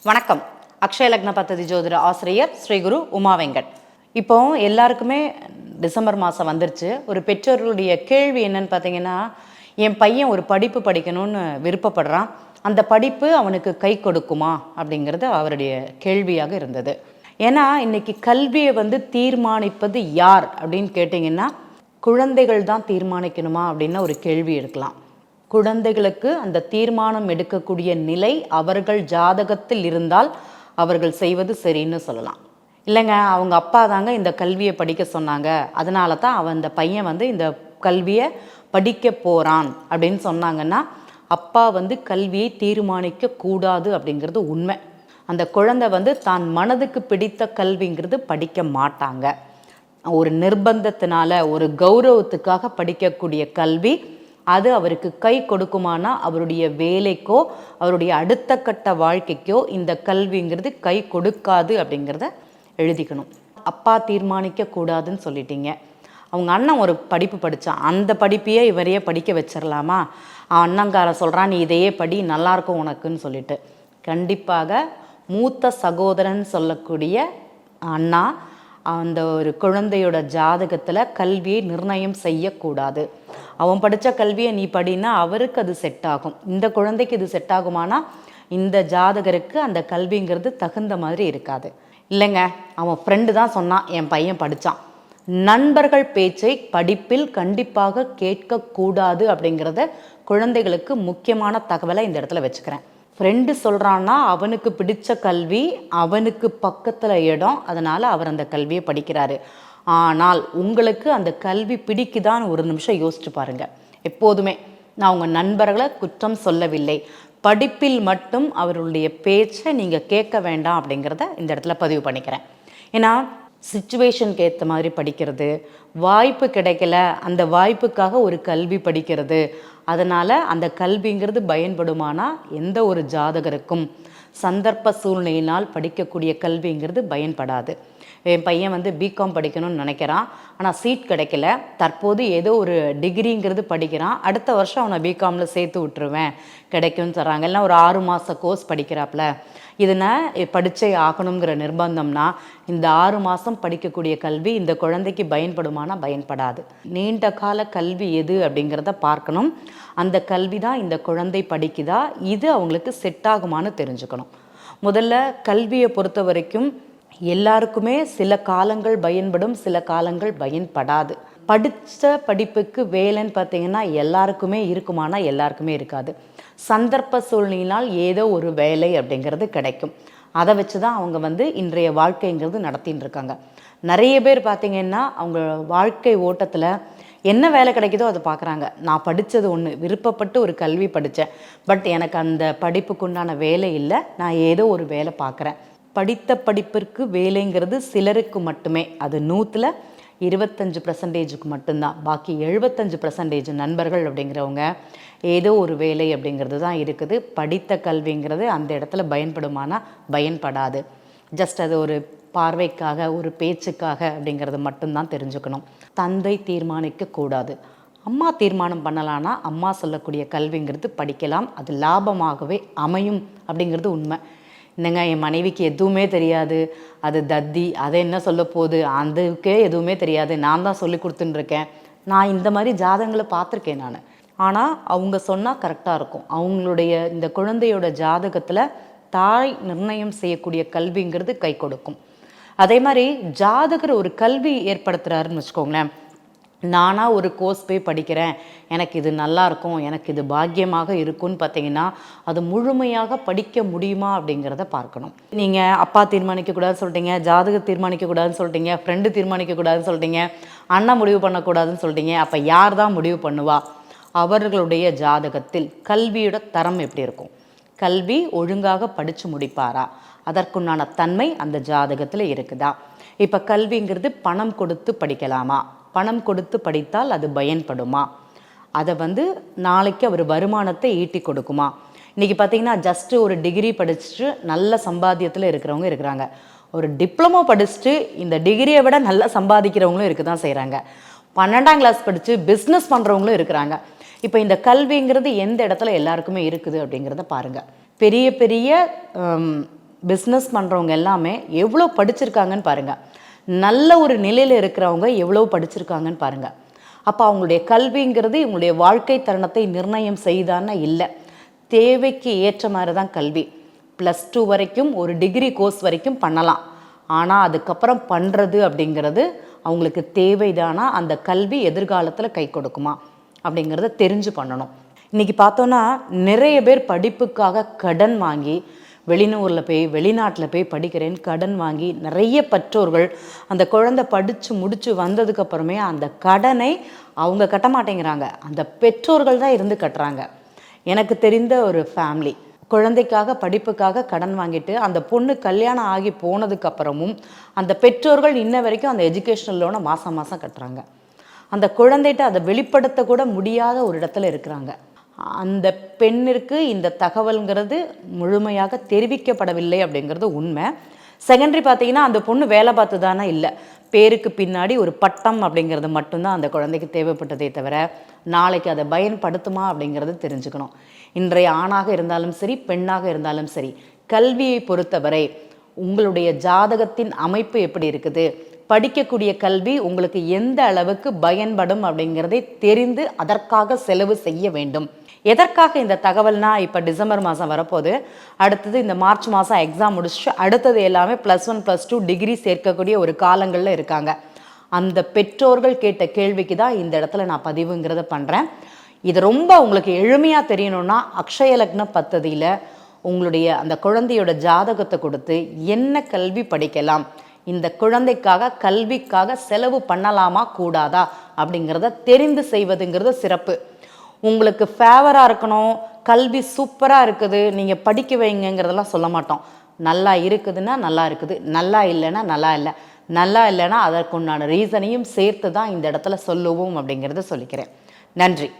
வணக்கம். அக்ஷய லக்ன பத்ததி ஜோதிட ஆசிரியர் ஸ்ரீ குரு உமா வெங்கட். இப்போ எல்லாருக்குமே டிசம்பர் மாதம் வந்துருச்சு. ஒரு பெற்றோர்களுடைய கேள்வி என்னன்னு பார்த்தீங்கன்னா, என் பையன் ஒரு படிப்பு படிக்கணும்னு விருப்பப்படுறான், அந்த படிப்பு அவனுக்கு கை கொடுக்குமா அப்படிங்கிறது அவருடைய கேள்வியாக இருந்தது. ஏன்னா இன்னைக்கு கல்வியை தீர்மானிப்பது யார் அப்படின்னு கேட்டிங்கன்னா, குழந்தைகள் தான் தீர்மானிக்கணுமா அப்படின்னு ஒரு கேள்வி எடுக்கலாம். குழந்தைகளுக்கு அந்த தீர்மானம் எடுக்கக்கூடிய நிலை அவர்கள் ஜாதகத்தில் இருந்தால் அவர்கள் செய்வது சரின்னு சொல்லலாம். இல்லைங்க, அவங்க அப்பா தாங்க இந்த கல்வியை படிக்க சொன்னாங்க, அதனால தான் அந்த பையன் இந்த கல்வியை படிக்க போகிறான் அப்படின்னு சொன்னாங்கன்னா, அப்பா கல்வியை தீர்மானிக்க கூடாது அப்படிங்கிறது உண்மை. அந்த குழந்தை தான் மனதுக்கு பிடித்த கல்விங்கிறது படிக்க மாட்டாங்க. ஒரு நிர்பந்தத்தினால, ஒரு கௌரவத்துக்காக படிக்கக்கூடிய கல்வி அது அவருக்கு கை கொடுக்குமானா அவருடைய வேலைக்கோ அவருடைய அடுத்த கட்ட வாழ்க்கைக்கோ இந்த கல்விங்கிறது கை கொடுக்காது அப்படிங்கிறத எழுதிக்கணும். அப்பா தீர்மானிக்க கூடாதுன்னு சொல்லிட்டீங்க. அவங்க அண்ணன் ஒரு படிப்பு படித்தான், அந்த படிப்பையே இவரையே படிக்க வச்சிடலாமா? அண்ணங்கார சொல்கிறான் நீ இதையே படி நல்லாயிருக்கும் உனக்குன்னு சொல்லிட்டு. கண்டிப்பாக மூத்த சகோதரன் சொல்லக்கூடிய அண்ணா அந்த ஒரு குழந்தையோட ஜாதகத்தில் கல்வியை நிர்ணயம் செய்யக்கூடாது. அவன் படித்த கல்வியை நீ படினா அவருக்கு அது செட் ஆகும், இந்த குழந்தைக்கு இது செட் ஆகுமானா இந்த ஜாதகருக்கு அந்த கல்விங்கிறது தகுந்த மாதிரி இருக்காது. இல்லைங்க, அவன் ஃப்ரெண்டு தான் சொன்னான் என் பையன் படித்தான். நண்பர்கள் பேச்சை படிப்பில் கண்டிப்பாக கேட்கக்கூடாது அப்படிங்கிறத குழந்தைகளுக்கு முக்கியமான தகவலை இந்த இடத்துல வச்சுக்கிறேன். ஃப்ரெண்டு சொல்கிறான்னா அவனுக்கு பிடிச்ச கல்வி, அவனுக்கு பக்கத்தில் இடம், அதனால் அவர் அந்த கல்வியை படிக்கிறாரு. ஆனால் உங்களுக்கு அந்த கல்வி பிடிக்குதான்னு ஒரு நிமிஷம் யோசிச்சு பாருங்கள். எப்போதுமே நான் உங்கள் நண்பர்களை குற்றம் சொல்லவில்லை, படிப்பில் மட்டும் அவருடைய பேச்சை நீங்கள் கேட்க வேண்டாம் அப்படிங்கிறத இந்த இடத்துல பதிவு பண்ணிக்கிறேன். ஏன்னா சிச்சுவேஷனுக்கு ஏற்ற மாதிரி படிக்கிறது, வாய்ப்பு கிடைக்கல அந்த வாய்ப்புக்காக ஒரு கல்வி படிக்கிறது, அதனால் அந்த கல்விங்கிறது பயன்படுமானா எந்த ஒரு ஜாதகருக்கும் சந்தர்ப்ப சூழ்நிலையினால் படிக்கக்கூடிய கல்விங்கிறது பயன்படாது. என் பையன் பிகாம் படிக்கணும்னு நினைக்கிறான், ஆனால் சீட் கிடைக்கல, தற்போது ஏதோ ஒரு டிகிரிங்கிறது படிக்கிறான், அடுத்த வருஷம் அவனை பிகாமில் சேர்த்து விட்டுருவேன் கிடைக்கும்னு சொல்கிறாங்க. எல்லாம் ஒரு 6 மாத கோர்ஸ் படிக்கிறாப்புல, இதனை படித்தே ஆகணுங்கிற நிர்பந்தம்னா இந்த 6 மாதம் படிக்கக்கூடிய கல்வி இந்த குழந்தைக்கு பயன்படுமானா பயன்படாது. நீண்ட கால கல்வி எது அப்படிங்கிறத பார்க்கணும். அந்த கல்வி தான் இந்த குழந்தை படிக்குதா, இது அவங்களுக்கு செட் ஆகுமான்னு தெரிஞ்சுக்கணும். முதல்ல கல்வியை பொறுத்த வரைக்கும் எல்லாருக்குமே சில காலங்கள் பயன்படும், சில காலங்கள் பயன்படாது. படித்த படிப்புக்கு வேலைன்னு பார்த்தீங்கன்னா எல்லாருக்குமே இருக்குமானா எல்லாருக்குமே இருக்காது. சந்தர்ப்ப சூழ்நிலையினால் ஏதோ ஒரு வேலை அப்படிங்கிறது கிடைக்கும், அதை வச்சு தான் அவங்க இன்றைய வாழ்க்கைங்கிறது நடத்தின்னு இருக்காங்க. நிறைய பேர் பார்த்திங்கன்னா அவங்க வாழ்க்கை ஓட்டத்தில் என்ன வேலை கிடைக்குதோ அதை பார்க்குறாங்க. நான் படித்தது ஒன்று, விருப்பப்பட்டு ஒரு கல்வி படித்தேன், பட் எனக்கு அந்த படிப்புக்குண்டான வேலை இல்லை, நான் ஏதோ ஒரு வேலை பார்க்குறேன். படித்த படிப்பிற்கு வேலைங்கிறது சிலருக்கு மட்டுமே, அது 100ல் 25% மட்டும்தான். பாக்கி 75% நண்பர்கள் அப்படிங்கிறவங்க ஏதோ ஒரு வேலை அப்படிங்கிறது தான் இருக்குது. படித்த கல்விங்கிறது அந்த இடத்துல பயன்படுமானா பயன்படாது. ஜஸ்ட் அது ஒரு பார்வைக்காக ஒரு பேச்சுக்காக அப்படிங்கிறது மட்டும்தான் தெரிஞ்சுக்கணும். தந்தை தீர்மானிக்க கூடாது, அம்மா தீர்மானம் பண்ணலான்னா அம்மா சொல்லக்கூடிய கல்விங்கிறது படிக்கலாம், அது லாபமாகவே அமையும் அப்படிங்கிறது உண்மை. என்னங்க என் மனைவிக்கு எதுவுமே தெரியாது, அது தத்தி, அதை என்ன சொல்ல போகுது, அதுக்கே எதுவுமே தெரியாது, நான் தான் சொல்லி கொடுத்துட்டுருக்கேன். நான் இந்த மாதிரி ஜாதகங்களை பார்த்துருக்கேன் நான். ஆனால் அவங்க சொன்னால் கரெக்டாக இருக்கும். அவங்களுடைய இந்த குழந்தையோட ஜாதகத்தில் தாய் நிர்ணயம் செய்யக்கூடிய கல்விங்கிறது கை கொடுக்கும். அதே மாதிரி ஜாதகர் ஒரு கல்வி ஏற்படுத்துகிறாருன்னு வச்சுக்கோங்களேன். நானாக ஒரு கோர்ஸ் போய் படிக்கிறேன், எனக்கு இது நல்லாயிருக்கும், எனக்கு இது பாக்கியமாக இருக்கும்னு பார்த்தீங்கன்னா அது முழுமையாக படிக்க முடியுமா அப்படிங்கிறத பார்க்கணும். நீங்கள் அப்பா தீர்மானிக்கக்கூடாதுன்னு சொல்லிட்டீங்க, ஜாதகம் தீர்மானிக்கக்கூடாதுன்னு சொல்லிட்டீங்க, ஃப்ரெண்டு தீர்மானிக்கக்கூடாதுன்னு சொல்லிட்டீங்க, அண்ணன் முடிவு பண்ணக்கூடாதுன்னு சொல்லிட்டீங்க. அப்போ யார் தான் முடிவு பண்ணுவா? அவர்களுடைய ஜாதகத்தில் கல்வியோட தரம் எப்படி இருக்கும், கல்வி ஒழுங்காக படித்து முடிப்பாரா, அதற்குண்டான தன்மை அந்த ஜாதகத்தில் இருக்குதா? இப்போ கல்விங்கிறது பணம் கொடுத்து படிக்கலாமா, பணம் கொடுத்து படித்தால் அது பயன்படுமா, அதை நாளைக்கு அவர் வருமானத்தை ஈட்டி கொடுக்குமா? இன்றைக்கி பார்த்திங்கன்னா ஜஸ்ட்டு ஒரு டிகிரி படிச்சுட்டு நல்ல சம்பாத்தியத்தில் இருக்கிறவங்க இருக்கிறாங்க, ஒரு டிப்ளமோ படிச்சுட்டு இந்த டிகிரியை விட நல்லா சம்பாதிக்கிறவங்களும் இருக்க தான் செய்கிறாங்க, 12ஆம் கிளாஸ் படித்து பிஸ்னஸ் பண்ணுறவங்களும் இருக்கிறாங்க. இப்போ இந்த கல்விங்கிறது எந்த இடத்துல எல்லாருக்குமே இருக்குது அப்படிங்கிறத பாருங்கள். பெரிய பெரிய பிஸ்னஸ் பண்ணுறவங்க எல்லாமே எவ்வளோ படிச்சிருக்காங்கன்னு பாருங்கள். நல்ல ஒரு நிலையில் இருக்கிறவங்க எவ்வளோ படிச்சிருக்காங்கன்னு பாருங்கள். அப்போ அவங்களுடைய கல்விங்கிறது இவங்களுடைய வாழ்க்கை தருணத்தை நிர்ணயம் செய்தான்னா இல்லை. தேவைக்கு ஏற்ற மாதிரி தான் கல்வி. +2 வரைக்கும் ஒரு டிகிரி கோர்ஸ் வரைக்கும் பண்ணலாம். ஆனால் அதுக்கப்புறம் பண்ணுறது அப்படிங்கிறது அவங்களுக்கு தேவைதானா, அந்த கல்வி எதிர்காலத்தில் கை கொடுக்குமா அப்படிங்கிறத தெரிஞ்சு பண்ணணும். இன்றைக்கி பார்த்தோன்னா நிறைய பேர் படிப்புக்காக கடன் வாங்கி வெளிநாட்டில் போய் படிக்கிறேன்னு கடன் வாங்கி நிறைய பெற்றோர்கள் அந்த குழந்தை படித்து முடித்து வந்ததுக்கப்புறமே அந்த கடனை அவங்க கட்ட மாட்டேங்கிறாங்க, அந்த பெற்றோர்கள் தான் இருந்து கட்டுறாங்க. எனக்கு தெரிந்த ஒரு ஃபேமிலி குழந்தைக்காக படிப்புக்காக கடன் வாங்கிட்டு அந்த பொண்ணு கல்யாணம் ஆகி போனதுக்கப்புறமும் அந்த பெற்றோர்கள் இன்ன வரைக்கும் அந்த எஜுகேஷனல் லோனை மாதம் மாதம் கட்டுறாங்க. அந்த குழந்தைகிட்ட அதை வெளிப்படுத்தக்கூட முடியாத ஒரு இடத்துல இருக்கிறாங்க. அந்த பெண்ணிற்கு இந்த தகவல்ங்கிறது முழுமையாக தெரிவிக்கப்படவில்லை அப்படிங்கிறது உண்மை. செகண்டரி பார்த்தீங்கன்னா அந்த பொண்ணு வேலை பார்த்து தானே இல்லை, பேருக்கு பின்னாடி ஒரு பட்டம் அப்படிங்கிறது மட்டும்தான் அந்த குழந்தைக்கு தேவைப்பட்டதே தவிர நாளைக்கு அதை பயன்படுத்துமா அப்படிங்கிறது தெரிஞ்சுக்கணும். இன்றைய ஆணாக இருந்தாலும் சரி, பெண்ணாக இருந்தாலும் சரி, கல்வியை பொறுத்தவரை உங்களுடைய ஜாதகத்தின் அமைப்பு எப்படி இருக்குது, படிக்கக்கூடிய கல்வி உங்களுக்கு எந்த அளவுக்கு பயன்படும் அப்படிங்கிறதை தெரிந்து அதற்காக செலவு செய்ய வேண்டும். எதற்காக இந்த தகவல்னா, இப்போ டிசம்பர் மாதம் வரப்போகுது, அடுத்தது இந்த மார்ச் மாதம் எக்ஸாம் முடிச்சுட்டு அடுத்தது எல்லாமே +1 +2 டிகிரி சேர்க்கக்கூடிய ஒரு காலங்களில் இருக்காங்க. அந்த பெற்றோர்கள் கேட்ட கேள்விக்கு தான் இந்த இடத்துல நான் பதிவுங்கிறத பண்ணுறேன். இது ரொம்ப உங்களுக்கு எளிமையாக தெரியணும்னா அக்ஷய லக்ன பத்ததியில் உங்களுடைய அந்த குழந்தையோட ஜாதகத்தை கொடுத்து என்ன கல்வி படிக்கலாம், இந்த குழந்தைக்காக கல்விக்காக செலவு பண்ணலாமா கூடாதா அப்படிங்கிறத தெரிந்து செய்வதுங்கிறது சிறப்பு. உங்களுக்கு ஃபேவராக இருக்கணும், கல்வி சூப்பராக இருக்குது, நீங்கள் படிக்க வைங்கிறதெல்லாம் சொல்ல மாட்டோம். நல்லா இருக்குதுன்னா நல்லா இருக்குது, நல்லா இல்லைன்னா நல்லா இல்லை, நல்லா இல்லைன்னா அதற்குண்டான ரீசனையும் சேர்த்து தான் இந்த இடத்துல சொல்லுவோம் அப்படிங்கிறத சொல்லிக்கிறேன். நன்றி.